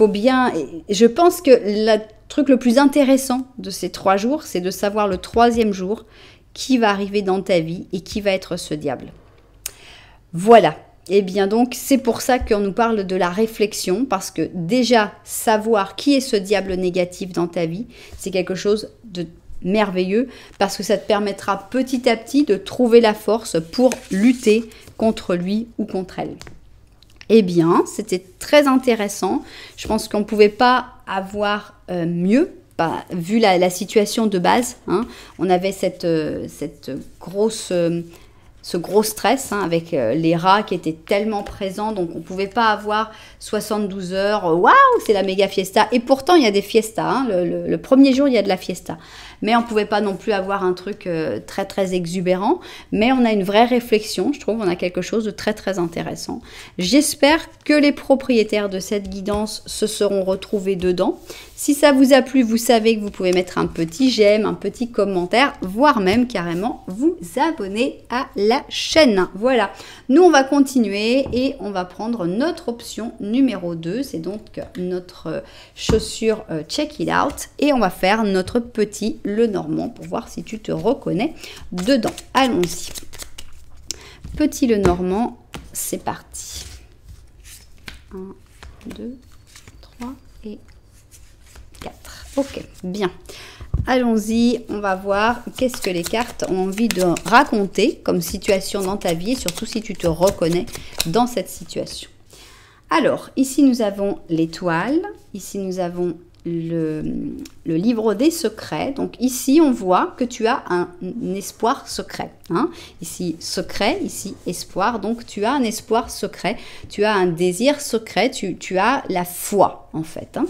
bien... Je pense que le truc le plus intéressant de ces 3 jours, c'est de savoir le troisième jour qui va arriver dans ta vie et qui va être ce diable. Voilà, et bien donc c'est pour ça qu'on nous parle de la réflexion, parce que déjà savoir qui est ce diable négatif dans ta vie, c'est quelque chose de merveilleux, parce que ça te permettra petit à petit de trouver la force pour lutter contre lui ou contre elle. Eh bien, c'était très intéressant, je pense qu'on ne pouvait pas avoir mieux. Vu la situation de base, hein, on avait ce gros stress, hein, avec les rats qui étaient tellement présents, donc on ne pouvait pas avoir 72 heures, waouh, c'est la méga fiesta. Et pourtant, il y a des fiestas, hein, le premier jour, il y a de la fiesta. Mais on ne pouvait pas non plus avoir un truc très, très exubérant. Mais on a une vraie réflexion, je trouve, on a quelque chose de très, très intéressant. J'espère que les propriétaires de cette guidance se seront retrouvés dedans. Si ça vous a plu, vous savez que vous pouvez mettre un petit j'aime, un petit commentaire, voire même carrément vous abonner à la chaîne. Voilà, nous on va continuer et on va prendre notre option numéro 2, c'est donc notre chaussure Check It Out, et on va faire notre petit Lenormand pour voir si tu te reconnais dedans. Allons-y. Petit Lenormand, c'est parti. 1, 2, 3 et 4. Ok, bien. Allons-y, on va voir qu'est-ce que les cartes ont envie de raconter comme situation dans ta vie, et surtout si tu te reconnais dans cette situation. Alors, ici nous avons l'étoile, ici nous avons le livre des secrets. Donc ici, on voit que tu as un espoir secret. Hein. Ici, secret, ici, espoir. Donc tu as un espoir secret, tu as un désir secret, tu as la foi en fait. Hein.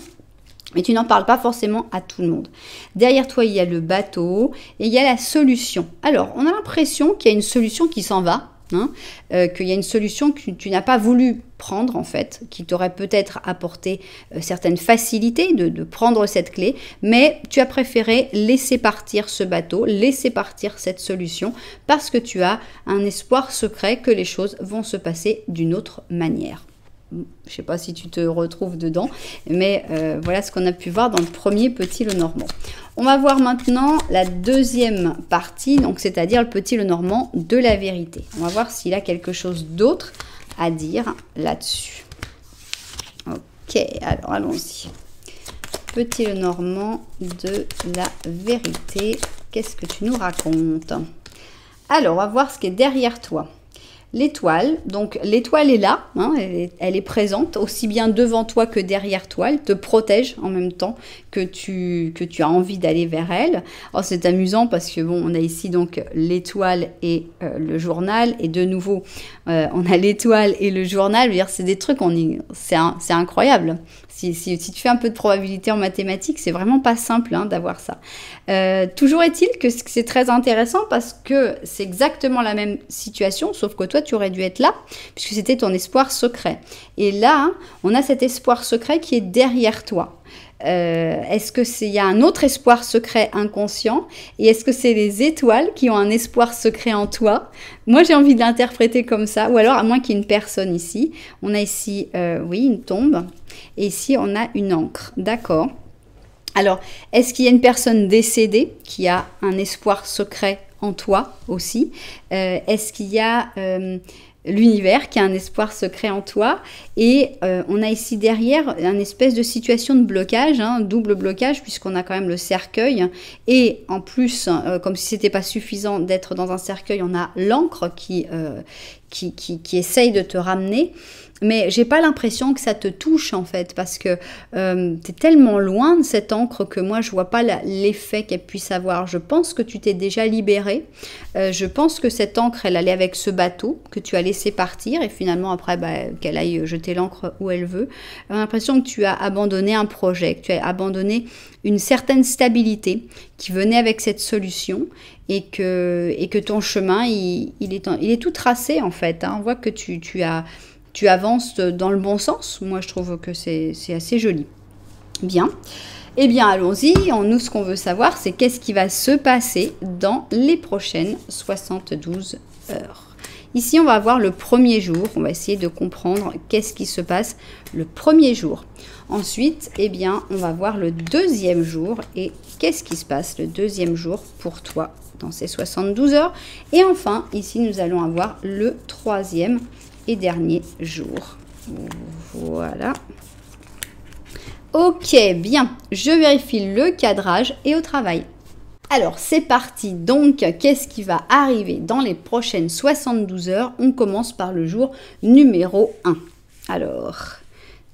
Mais tu n'en parles pas forcément à tout le monde. Derrière toi, il y a le bateau et il y a la solution. Alors, on a l'impression qu'il y a une solution qui s'en va, hein, qu'il y a une solution que tu n'as pas voulu prendre, en fait, qui t'aurait peut-être apporté certaines facilités de prendre cette clé, mais tu as préféré laisser partir ce bateau, laisser partir cette solution, parce que tu as un espoir secret que les choses vont se passer d'une autre manière. Je ne sais pas si tu te retrouves dedans, mais voilà ce qu'on a pu voir dans le premier petit Lenormand. On va voir maintenant la deuxième partie, donc c'est-à-dire le petit Lenormand de la vérité. On va voir s'il a quelque chose d'autre à dire là-dessus. Ok, alors allons-y. Petit Lenormand de la vérité, qu'est-ce que tu nous racontes? Alors, on va voir ce qui est derrière toi. L'étoile, donc l'étoile est là, hein, elle est présente aussi bien devant toi que derrière toi, elle te protège en même temps que tu as envie d'aller vers elle. Alors c'est amusant parce que bon, on a ici donc l'étoile et le journal, et de nouveau on a l'étoile et le journal. Je veux dire, c'est des trucs, c'est incroyable. Si tu fais un peu de probabilité en mathématiques, c'est vraiment pas simple hein, d'avoir ça. Toujours est-il que c'est très intéressant parce que c'est exactement la même situation, sauf que toi, tu aurais dû être là, puisque c'était ton espoir secret. Et là, on a cet espoir secret qui est derrière toi. Est-ce que il y a un autre espoir secret inconscient, et est-ce que c'est les étoiles qui ont un espoir secret en toi? Moi j'ai envie de l'interpréter comme ça, ou alors à moins qu'il y ait une personne ici. On a ici oui, une tombe, et ici on a une encre, d'accord. Alors est-ce qu'il y a une personne décédée qui a un espoir secret en toi aussi? Est-ce qu'il y a l'univers qui a un espoir secret en toi? Et on a ici derrière une espèce de situation de blocage, hein, double blocage, puisqu'on a quand même le cercueil, et en plus, comme si c'était pas suffisant d'être dans un cercueil, on a l'encre qui essaye de te ramener. Mais j'ai pas l'impression que ça te touche en fait, parce que tu es tellement loin de cette encre que moi je vois pas l'effet qu'elle puisse avoir. Je pense que tu t'es déjà libéré. Je pense que cette encre, elle allait avec ce bateau que tu as laissé partir, et finalement après qu'elle aille jeter l'encre où elle veut. J'ai l'impression que tu as abandonné un projet, que tu as abandonné une certaine stabilité qui venait avec cette solution, et que ton chemin il est tout tracé en fait. Hein. On voit que tu avances dans le bon sens. Moi, je trouve que c'est assez joli. Bien. Eh bien, allons-y. Nous, ce qu'on veut savoir, c'est qu'est-ce qui va se passer dans les prochaines 72 heures. Ici, on va avoir le premier jour. On va essayer de comprendre qu'est-ce qui se passe le premier jour. Ensuite, eh bien, on va voir le deuxième jour et qu'est-ce qui se passe le deuxième jour pour toi dans ces 72 heures. Et enfin, ici, nous allons avoir le troisième et dernier jour. Voilà. Ok, bien. Je vérifie le cadrage et au travail. Alors, c'est parti. Donc, qu'est-ce qui va arriver dans les prochaines 72 heures? On commence par le jour numéro 1. Alors,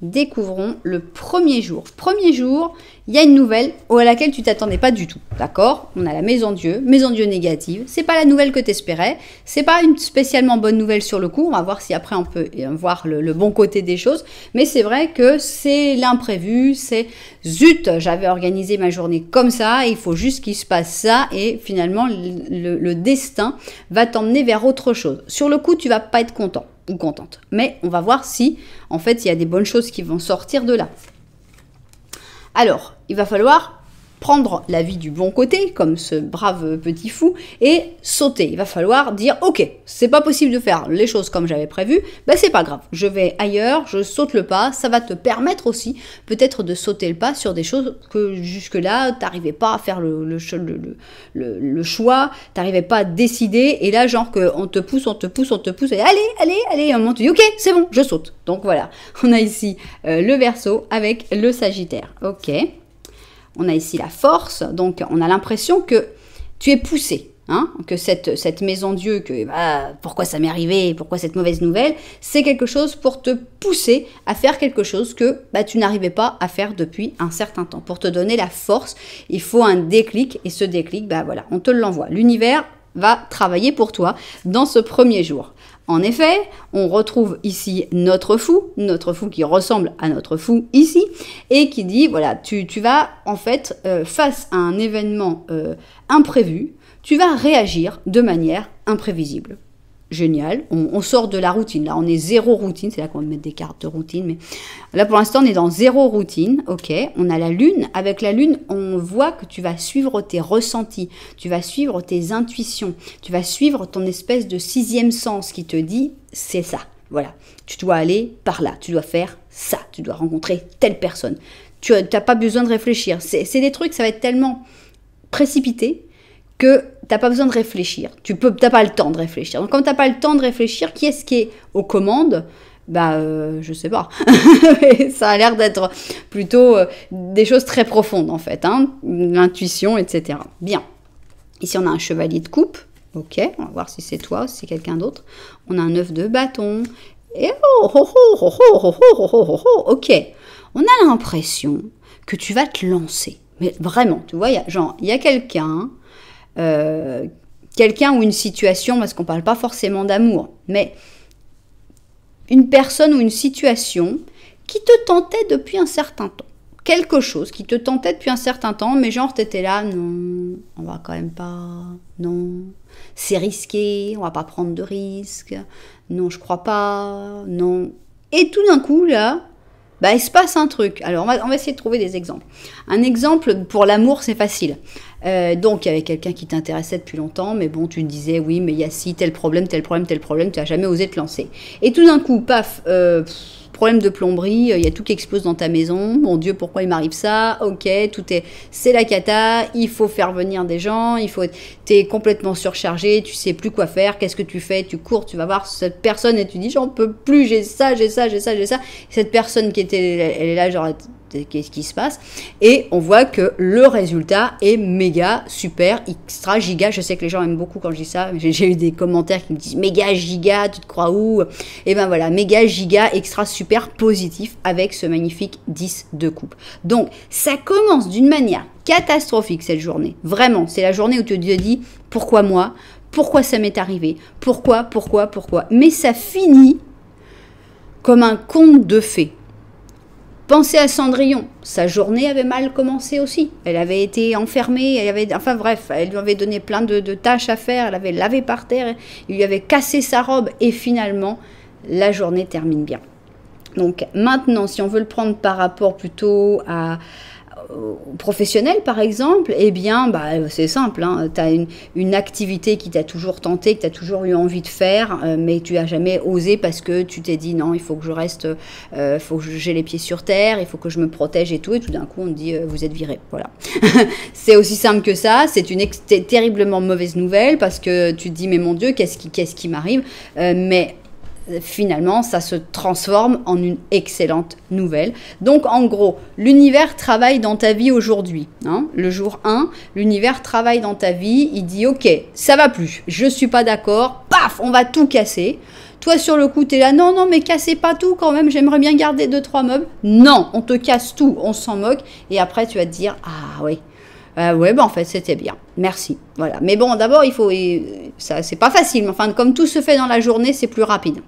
découvrons le premier jour. Premier jour, il y a une nouvelle à laquelle tu t'attendais pas du tout, d'accord? On a la maison Dieu négative. C'est pas la nouvelle que tu espérais. C'est pas une spécialement bonne nouvelle sur le coup. On va voir si après on peut voir le bon côté des choses. Mais c'est vrai que c'est l'imprévu. C'est zut, j'avais organisé ma journée comme ça. Il faut juste qu'il se passe ça, et finalement le destin va t'emmener vers autre chose. Sur le coup, tu vas pas être content ou contente. Mais on va voir si, en fait, il y a des bonnes choses qui vont sortir de là. Alors, il va falloir prendre la vie du bon côté, comme ce brave petit fou, et sauter. Il va falloir dire, ok, c'est pas possible de faire les choses comme j'avais prévu, ben c'est pas grave, je vais ailleurs, je saute le pas. Ça va te permettre aussi peut-être de sauter le pas sur des choses que jusque-là, t'arrivais pas à faire le choix, t'arrivais pas à décider, et là, genre qu'on te pousse, et allez, à un moment tu dis, ok, c'est bon, je saute. Donc voilà, on a ici le Verseau avec le Sagittaire, ok. On a ici la force, donc on a l'impression que tu es poussé, hein, que cette maison Dieu, que pourquoi ça m'est arrivé, pourquoi cette mauvaise nouvelle, c'est quelque chose pour te pousser à faire quelque chose que tu n'arrivais pas à faire depuis un certain temps. Pour te donner la force, il faut un déclic, et ce déclic, voilà, on te l'envoie. L'univers va travailler pour toi dans ce premier jour. En effet, on retrouve ici notre fou qui ressemble à notre fou ici, et qui dit, voilà, tu vas en fait, face à un événement imprévu, tu vas réagir de manière imprévisible. Génial, on sort de la routine, là on est zéro routine, c'est là qu'on va mettre des cartes de routine, mais là pour l'instant on est dans zéro routine, ok. On a la lune, avec la lune on voit que tu vas suivre tes ressentis, tu vas suivre tes intuitions, tu vas suivre ton espèce de sixième sens qui te dit c'est ça, voilà, tu dois aller par là, tu dois faire ça, tu dois rencontrer telle personne, tu n'as pas besoin de réfléchir, c'est des trucs, ça va être tellement précipité que t'as pas besoin de réfléchir. T'as pas le temps de réfléchir. Donc, comme t'as pas le temps de réfléchir, qui est-ce qui est aux commandes? Je sais pas. Ça a l'air d'être plutôt des choses très profondes, en fait. Hein, l'intuition, etc. Bien. Ici, on a un chevalier de coupe. Ok, on va voir si c'est toi ou si c'est quelqu'un d'autre. On a un 9 de bâton. Et oh, oh, oh, oh, oh, oh, oh, oh, oh, oh, ok. On a l'impression que tu vas te lancer. Mais vraiment, tu vois, il y a quelqu'un, quelqu'un ou une situation, parce qu'on ne parle pas forcément d'amour, mais une personne ou une situation qui te tentait depuis un certain temps. Quelque chose qui te tentait depuis un certain temps, mais genre t'étais là, non, on va quand même pas, non, c'est risqué, on va pas prendre de risques, non, je crois pas, non. Et tout d'un coup, là, bah, il se passe un truc. Alors, on va essayer de trouver des exemples. Un exemple, pour l'amour, c'est facile. Donc, il y avait quelqu'un qui t'intéressait depuis longtemps, mais bon, tu te disais, oui, mais il y a si, tel problème, tel problème, tel problème, tu n'as jamais osé te lancer. Et tout d'un coup, paf, problème de plomberie, il y a tout qui explose dans ta maison, mon Dieu, pourquoi il m'arrive ça? Ok, c'est la cata, il faut faire venir des gens, t'es complètement surchargé, tu sais plus quoi faire, qu'est-ce que tu fais? Tu cours, tu vas voir cette personne et tu dis, j'en peux plus, j'ai ça. Cette personne elle est là, genre, qu'est-ce qui se passe? Et on voit que le résultat est méga, super, extra, giga. Je sais que les gens aiment beaucoup quand je dis ça. J'ai eu des commentaires qui me disent méga, giga, tu te crois où? Et ben voilà, méga, giga, extra, super positif avec ce magnifique 10 de coupe. Donc, ça commence d'une manière catastrophique cette journée. Vraiment, c'est la journée où tu te dis pourquoi moi? Pourquoi ça m'est arrivé? Pourquoi? Mais ça finit comme un conte de fées. Pensez à Cendrillon, sa journée avait mal commencé aussi. Elle avait été enfermée, enfin bref, elle lui avait donné plein de tâches à faire, elle avait lavé par terre, il lui avait cassé sa robe et finalement, la journée termine bien. Donc maintenant, si on veut le prendre par rapport plutôt professionnel par exemple, eh bien bah, c'est simple, hein. Tu as une activité qui t'a toujours tenté, que tu as toujours eu envie de faire, mais tu n'as jamais osé parce que tu t'es dit non, il faut que je reste, faut que j'ai les pieds sur terre, il faut que je me protège et tout d'un coup on te dit vous êtes viré, voilà. C'est aussi simple que ça, c'est une terriblement mauvaise nouvelle parce que tu te dis mais mon Dieu, qu'est-ce qui m'arrive, mais finalement, ça se transforme en une excellente nouvelle. Donc, en gros, l'univers travaille dans ta vie aujourd'hui. Hein, le jour 1, l'univers travaille dans ta vie. Il dit, ok, ça va plus, je suis pas d'accord. Paf, on va tout casser. Toi, sur le coup, tu es là, non, mais cassez pas tout quand même, j'aimerais bien garder 2-3 meubles. Non, on te casse tout, on s'en moque. Et après, tu vas te dire, ah oui. Ouais, en fait, c'était bien. Merci. Voilà. Mais bon, d'abord, ça, c'est pas facile. Mais enfin, comme tout se fait dans la journée, c'est plus rapide.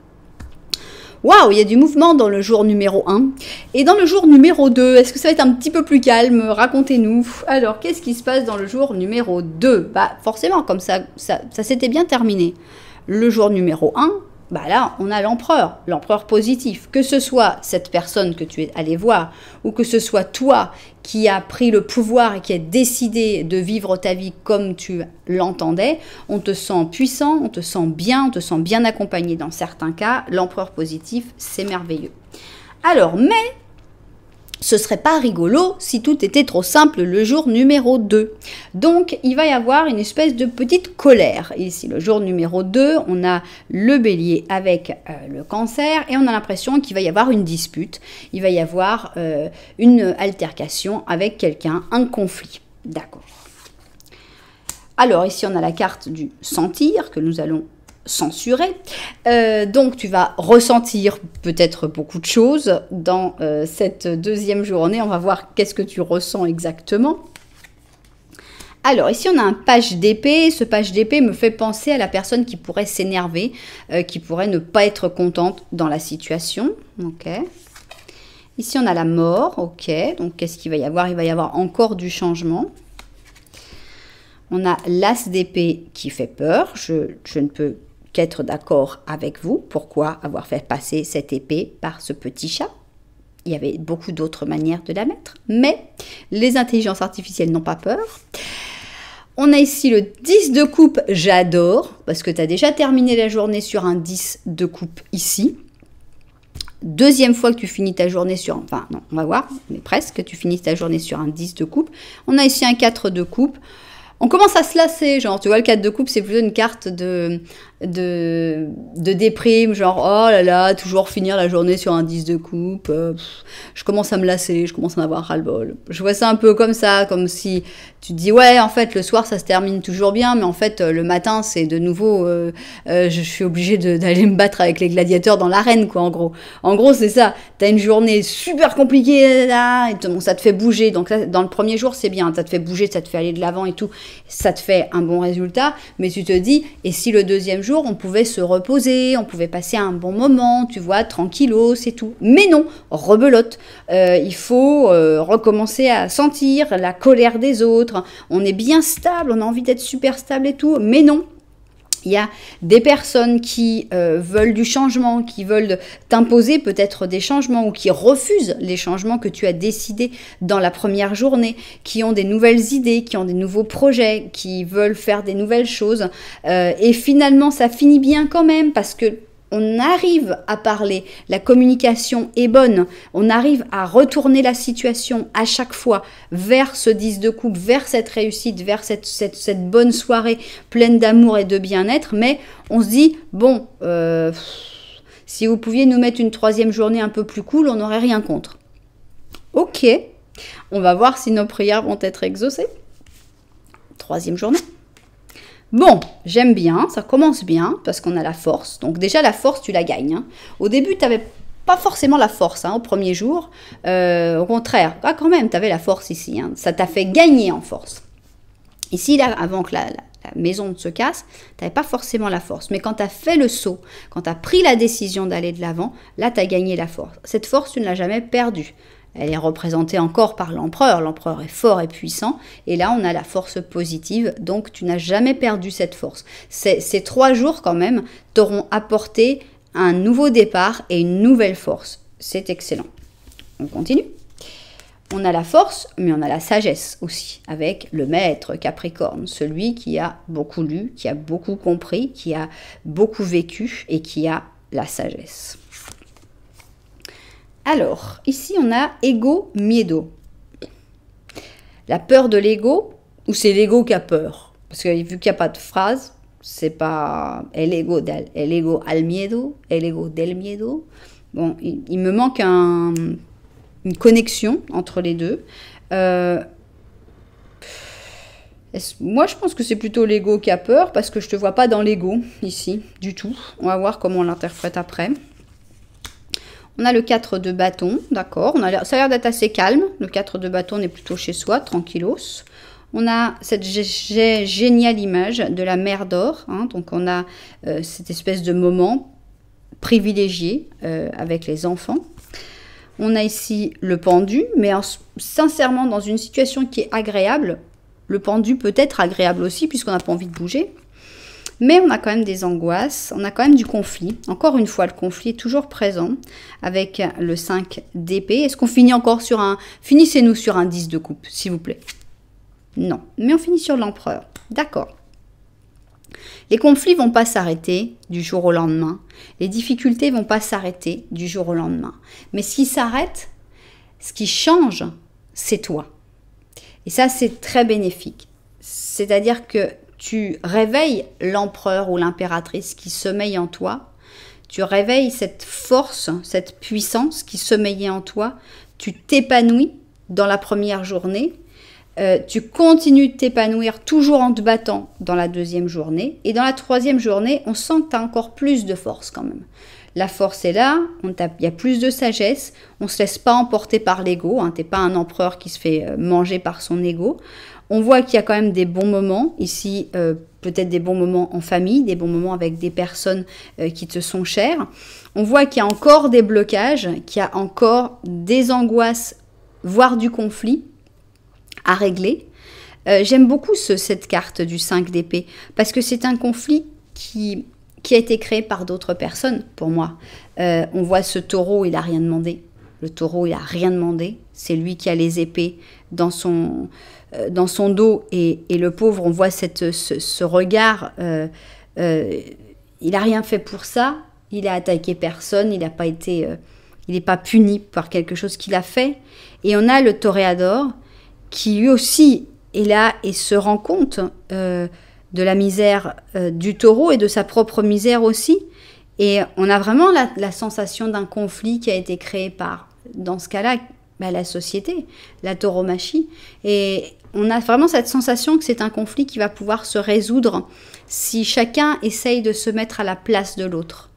Waouh, il y a du mouvement dans le jour numéro 1. Et dans le jour numéro 2, est-ce que ça va être un petit peu plus calme? Racontez-nous. Alors, qu'est-ce qui se passe dans le jour numéro 2? Bah, forcément, comme ça s'était bien terminé. Le jour numéro 1, bah là, on a l'empereur positif. Que ce soit cette personne que tu es allé voir, ou que ce soit toi qui as pris le pouvoir et qui as décidé de vivre ta vie comme tu l'entendais, on te sent puissant, on te sent bien accompagné dans certains cas. L'empereur positif, c'est merveilleux. Alors, mais ce serait pas rigolo si tout était trop simple le jour numéro 2. Donc, il va y avoir une espèce de petite colère. Ici, le jour numéro 2, on a le bélier avec le cancer et on a l'impression qu'il va y avoir une dispute. Il va y avoir une altercation avec quelqu'un, un conflit. D'accord. Alors, ici, on a la carte du sentir que nous allons censuré. Donc tu vas ressentir peut-être beaucoup de choses dans cette deuxième journée. On va voir qu'est-ce que tu ressens exactement. Alors ici on a un page d'épée. Ce page d'épée me fait penser à la personne qui pourrait s'énerver, qui pourrait ne pas être contente dans la situation. Ok. Ici on a la mort. Ok. Donc qu'est-ce qu'il va y avoir? Il va y avoir encore du changement. On a l'as d'épée qui fait peur. Je ne peux qu'être d'accord avec vous. Pourquoi avoir fait passer cette épée par ce petit chat? Il y avait beaucoup d'autres manières de la mettre, mais les intelligences artificielles n'ont pas peur. On a ici le 10 de coupe, j'adore, parce que tu as déjà terminé la journée sur un 10 de coupe ici. Deuxième fois que tu finis ta journée sur... Enfin, non, on va voir, mais presque, tu finis ta journée sur un 10 de coupe. On a ici un 4 de coupe. On commence à se lasser, genre, tu vois, le 4 de coupe, c'est plutôt une carte de de déprime, genre oh là là, toujours finir la journée sur un 10 de coupe, je commence à me lasser, je commence à en avoir ras-le-bol. Je vois ça un peu comme ça, comme si tu te dis ouais, en fait le soir ça se termine toujours bien, mais en fait le matin c'est de nouveau, je suis obligée d'aller me battre avec les gladiateurs dans l'arène, quoi, en gros. En gros c'est ça, t'as une journée super compliquée là, et bon, ça te fait bouger, donc là, dans le premier jour c'est bien, ça te fait bouger, ça te fait aller de l'avant et tout, ça te fait un bon résultat, mais tu te dis, et si le deuxième jour on pouvait se reposer, on pouvait passer un bon moment, tu vois, tranquillos, c'est tout. Mais non, rebelote, il faut recommencer à sentir la colère des autres, on est bien stable, on a envie d'être super stable et tout, mais non. Il y a des personnes qui veulent du changement, qui veulent t'imposer peut-être des changements ou qui refusent les changements que tu as décidés dans la première journée, qui ont des nouvelles idées, qui ont des nouveaux projets, qui veulent faire des nouvelles choses. Et finalement, ça finit bien quand même parce que on arrive à parler, la communication est bonne, on arrive à retourner la situation à chaque fois vers ce 10 de coupe, vers cette réussite, vers cette bonne soirée pleine d'amour et de bien-être, mais on se dit, bon, si vous pouviez nous mettre une troisième journée un peu plus cool, on n'aurait rien contre. Ok, on va voir si nos prières vont être exaucées. Troisième journée. Bon, j'aime bien, ça commence bien, parce qu'on a la force. Donc déjà, la force, tu la gagnes. Hein. Au début, tu n'avais pas forcément la force au premier jour. Au contraire, quand même, tu avais la force ici. Hein. Ça t'a fait gagner en force. Ici, là, avant que la maison se casse, tu n'avais pas forcément la force. Mais quand tu as fait le saut, quand tu as pris la décision d'aller de l'avant, là, tu as gagné la force. Cette force, tu ne l'as jamais perdue. Elle est représentée encore par l'empereur. L'empereur est fort et puissant. Et là, on a la force positive. Donc, tu n'as jamais perdu cette force. Ces 3 jours, quand même, t'auront apporté un nouveau départ et une nouvelle force. C'est excellent. On continue. On a la force, mais on a la sagesse aussi, avec le maître Capricorne, celui qui a beaucoup lu, qui a beaucoup compris, qui a beaucoup vécu et qui a la sagesse. Alors, ici, on a ego, miedo. La peur de l'ego, ou c'est l'ego qui a peur? Parce que vu qu'il n'y a pas de phrase, c'est pas el ego al miedo, el ego del miedo. Bon, il me manque une connexion entre les deux. Moi, je pense que c'est plutôt l'ego qui a peur, parce que je ne te vois pas dans l'ego, ici, du tout. On va voir comment on l'interprète après. On a le 4 de bâton, d'accord. Ça a l'air d'être assez calme. Le 4 de bâton, on est plutôt chez soi, tranquillos. On a cette géniale image de la mer d'or. Hein, donc, on a cette espèce de moment privilégié avec les enfants. On a ici le pendu, mais sincèrement, dans une situation qui est agréable, le pendu peut être agréable aussi, puisqu'on n'a pas envie de bouger. Mais on a quand même des angoisses, on a quand même du conflit. Encore une fois, le conflit est toujours présent avec le 5 d'épée. Est-ce qu'on finit encore sur un... Finissez-nous sur un 10 de coupe, s'il vous plaît. Non, mais on finit sur l'empereur. D'accord. Les conflits ne vont pas s'arrêter du jour au lendemain. Les difficultés ne vont pas s'arrêter du jour au lendemain. Mais ce qui s'arrête, ce qui change, c'est toi. Et ça, c'est très bénéfique. C'est-à-dire que tu réveilles l'empereur ou l'impératrice qui sommeille en toi. Tu réveilles cette force, cette puissance qui sommeillait en toi. Tu t'épanouis dans la première journée. Tu continues de t'épanouir toujours en te battant dans la deuxième journée. Et dans la troisième journée, on sent que tu as encore plus de force quand même. La force est là, il y a plus de sagesse. On ne se laisse pas emporter par l'ego. Hein, tu n'es pas un empereur qui se fait manger par son ego. On voit qu'il y a quand même des bons moments, ici peut-être des bons moments en famille, des bons moments avec des personnes qui te sont chères. On voit qu'il y a encore des blocages, qu'il y a encore des angoisses, voire du conflit à régler. J'aime beaucoup cette carte du 5 d'épée, parce que c'est un conflit qui a été créé par d'autres personnes, pour moi. On voit ce taureau, il n'a rien demandé. Le taureau, il n'a rien demandé. C'est lui qui a les épées dans son dos, et le pauvre, on voit ce regard, il n'a rien fait pour ça, il a attaqué personne, il n'est pas puni par quelque chose qu'il a fait. Et on a le toréador qui lui aussi est là et se rend compte de la misère du taureau et de sa propre misère aussi. Et on a vraiment la sensation d'un conflit qui a été créé par, dans ce cas-là, la société, la tauromachie. Et on a vraiment cette sensation que c'est un conflit qui va pouvoir se résoudre si chacun essaye de se mettre à la place de l'autre.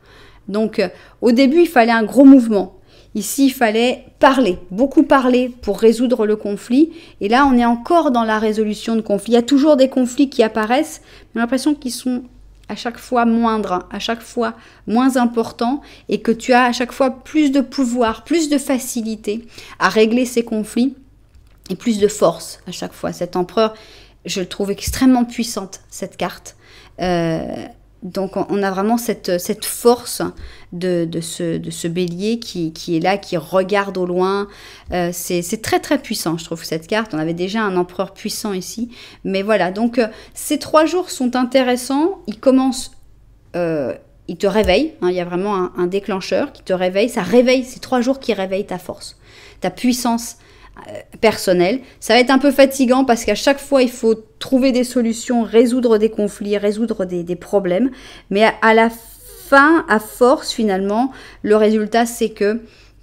Donc, au début, il fallait un gros mouvement. Ici, il fallait parler, beaucoup parler pour résoudre le conflit. Et là, on est encore dans la résolution de conflits. Il y a toujours des conflits qui apparaissent, mais on a l'impression qu'ils sont à chaque fois moindres, à chaque fois moins importants, et que tu as à chaque fois plus de pouvoir, plus de facilité à régler ces conflits, et plus de force à chaque fois. Cet empereur, je le trouve extrêmement puissante, cette carte. Donc on a vraiment cette force de ce bélier qui est là, qui regarde au loin. C'est très très puissant, je trouve, cette carte. On avait déjà un empereur puissant ici. Mais voilà, donc ces 3 jours sont intéressants. Ils commencent, ils te réveillent. Hein, il y a vraiment un déclencheur qui te réveille. Ça réveille, ces 3 jours qui réveillent ta force, ta puissance personnel. Ça va être un peu fatigant parce qu'à chaque fois, il faut trouver des solutions, résoudre des conflits, résoudre des problèmes. Mais à la fin, à force, finalement, le résultat, c'est que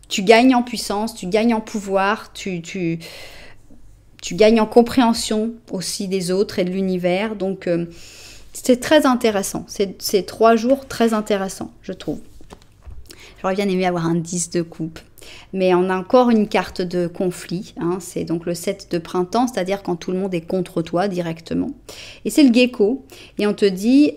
tu gagnes en puissance, tu gagnes en pouvoir, tu gagnes en compréhension aussi des autres et de l'univers. Donc, c'est très intéressant. C'est 3 jours très intéressants, je trouve. J'aurais bien aimé avoir un 10 de coupe. Mais on a encore une carte de conflit, hein, c'est donc le 7 de printemps, c'est-à-dire quand tout le monde est contre toi directement. Et c'est le gecko, et on te dit,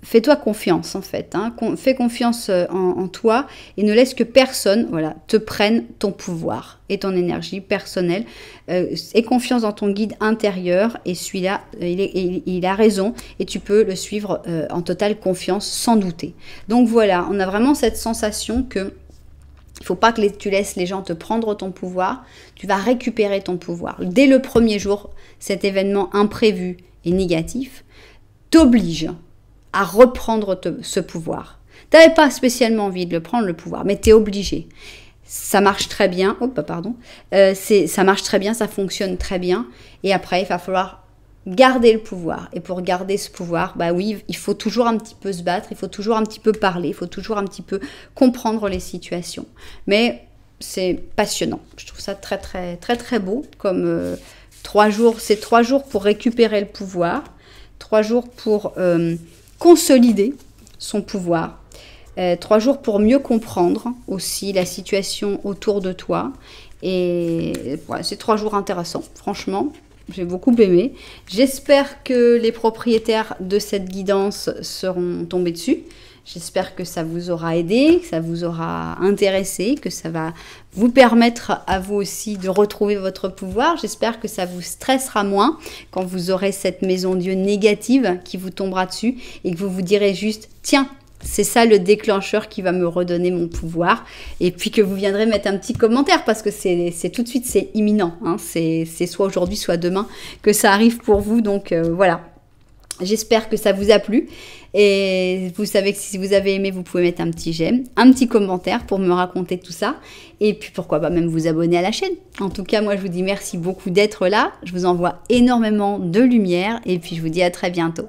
fais-toi confiance en fait, hein, fais confiance en toi, et ne laisse que personne te prenne ton pouvoir et ton énergie personnelle. Aie confiance dans ton guide intérieur, et celui-là, il a raison, et tu peux le suivre en totale confiance, sans douter. Donc voilà, on a vraiment cette sensation que il ne faut pas que tu laisses les gens te prendre ton pouvoir. Tu vas récupérer ton pouvoir. Dès le premier jour, cet événement imprévu et négatif t'oblige à reprendre ce pouvoir. Tu n'avais pas spécialement envie de le prendre, le pouvoir, mais tu es obligé. Ça marche très bien. Ça marche très bien, ça fonctionne très bien. Et après, il va falloir garder le pouvoir. Et pour garder ce pouvoir, oui, il faut toujours un petit peu se battre, il faut toujours un petit peu parler, il faut toujours un petit peu comprendre les situations. Mais c'est passionnant. Je trouve ça très, très, très, très beau. Comme 3 jours, c'est 3 jours pour récupérer le pouvoir, 3 jours pour consolider son pouvoir, 3 jours pour mieux comprendre aussi la situation autour de toi. Et voilà, c'est 3 jours intéressants, franchement. J'ai beaucoup aimé. J'espère que les propriétaires de cette guidance seront tombés dessus. J'espère que ça vous aura aidé, que ça vous aura intéressé, que ça va vous permettre à vous aussi de retrouver votre pouvoir. J'espère que ça vous stressera moins quand vous aurez cette maison Dieu négative qui vous tombera dessus et que vous vous direz juste « Tiens, c'est ça le déclencheur qui va me redonner mon pouvoir ». Et puis que vous viendrez mettre un petit commentaire parce que c'est tout de suite, c'est imminent. Hein. C'est soit aujourd'hui, soit demain que ça arrive pour vous. Donc voilà, j'espère que ça vous a plu. Et vous savez que si vous avez aimé, vous pouvez mettre un petit j'aime, un petit commentaire pour me raconter tout ça. Et puis pourquoi pas même vous abonner à la chaîne. En tout cas, moi je vous dis merci beaucoup d'être là. Je vous envoie énormément de lumière et puis je vous dis à très bientôt.